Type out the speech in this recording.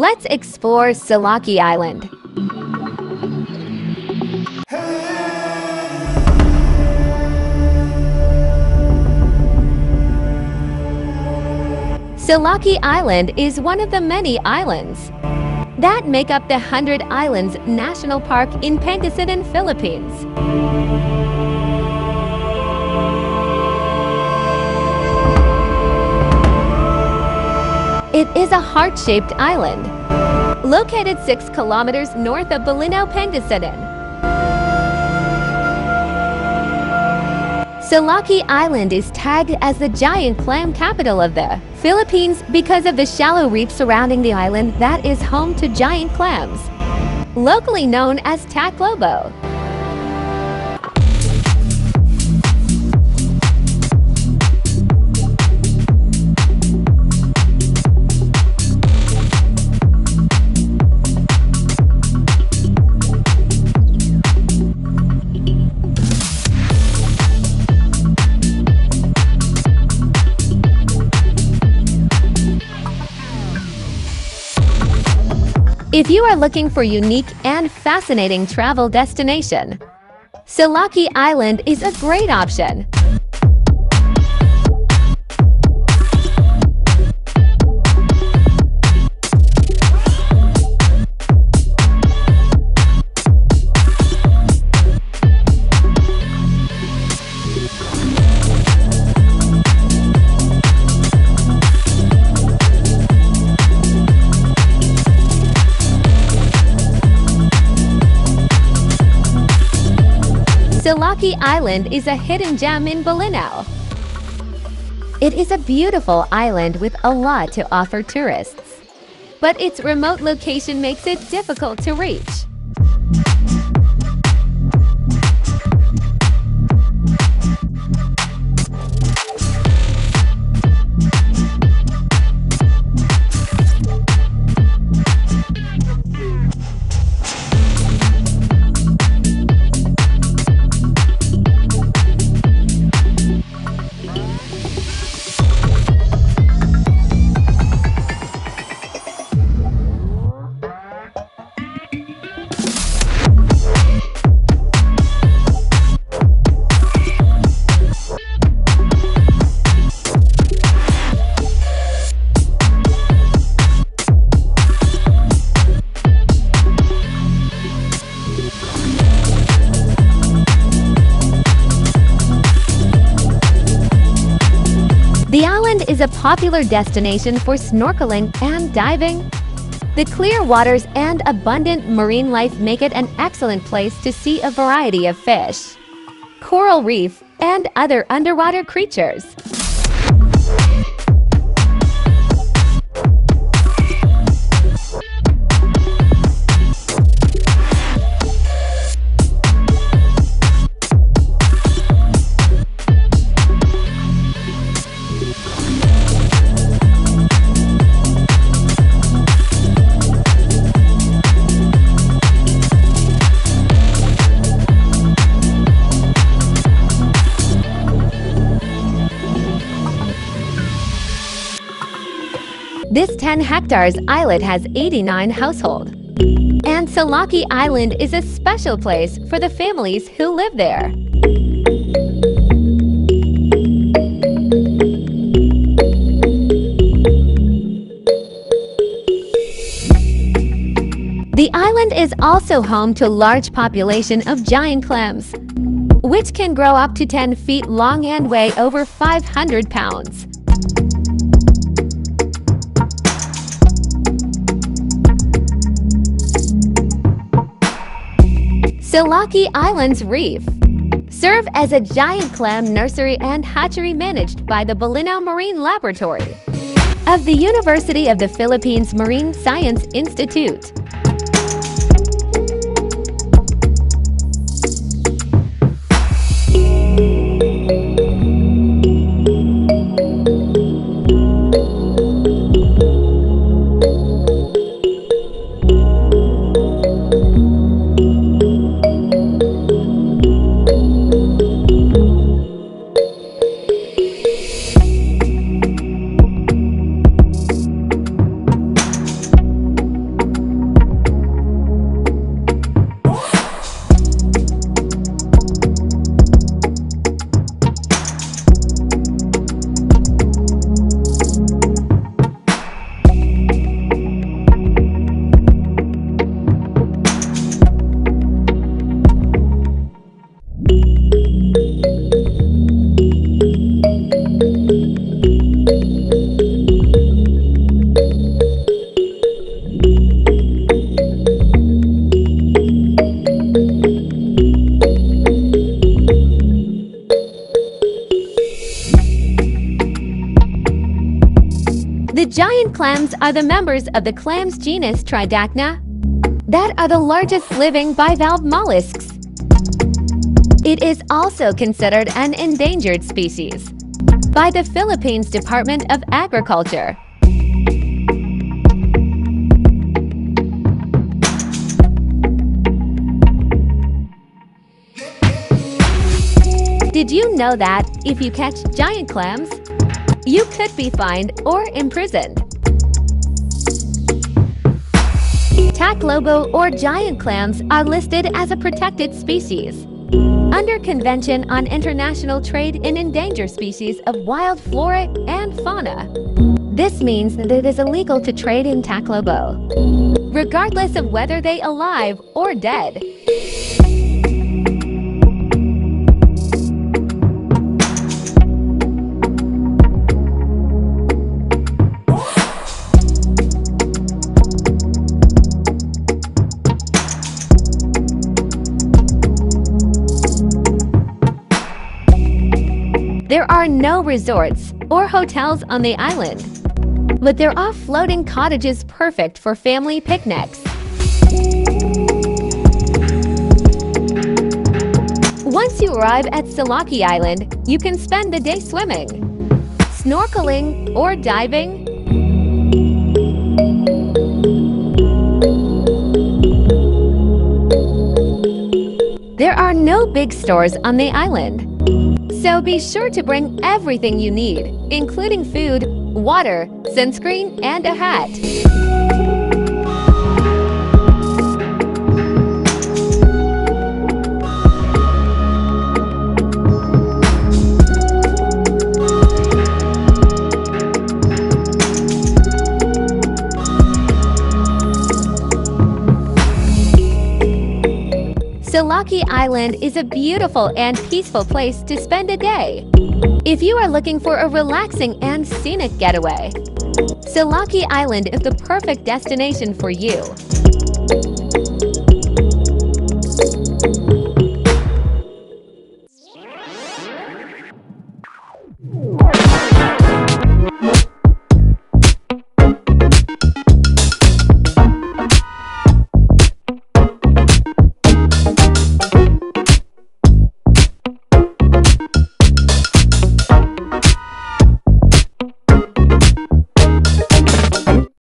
Let's explore Silaki Island. Silaki Island is one of the many islands that make up the 100 Islands National Park in Pangasinan, Philippines. It is a heart-shaped island, located 6 kilometers north of Bolinao Pangasinan. Silaki Island is tagged as the giant clam capital of the Philippines because of the shallow reef surrounding the island that is home to giant clams, locally known as Taklobo. If you are looking for a unique and fascinating travel destination, Silaki Island is a great option. Silaki Island is a hidden gem in Bolinao. It is a beautiful island with a lot to offer tourists, but its remote location makes it difficult to reach. The island is a popular destination for snorkeling and diving. The clear waters and abundant marine life make it an excellent place to see a variety of fish, coral reef, and other underwater creatures. This 10 hectares islet has 89 households, and Silaki Island is a special place for the families who live there. The island is also home to a large population of giant clams, which can grow up to 10 feet long and weigh over 500 pounds. Silaki Island's reef serve as a giant clam nursery and hatchery managed by the Bolinao Marine Laboratory of the University of the Philippines Marine Science Institute. Giant clams are the members of the clams genus Tridacna that are the largest living bivalve mollusks. It is also considered an endangered species by the Philippines Department of Agriculture. Did you know that if you catch giant clams, you could be fined or imprisoned? Taklobo or giant clams are listed as a protected species under Convention on International Trade in Endangered Species of Wild Flora and Fauna. This means that it is illegal to trade in Taklobo, regardless of whether they are alive or dead. There are no resorts or hotels on the island, but there are floating cottages perfect for family picnics. Once you arrive at Silaki Island, you can spend the day swimming, snorkeling, or diving. There are no big stores on the island, so be sure to bring everything you need, including food, water, sunscreen, and a hat. Silaki Island is a beautiful and peaceful place to spend a day. If you are looking for a relaxing and scenic getaway, Silaki Island is the perfect destination for you.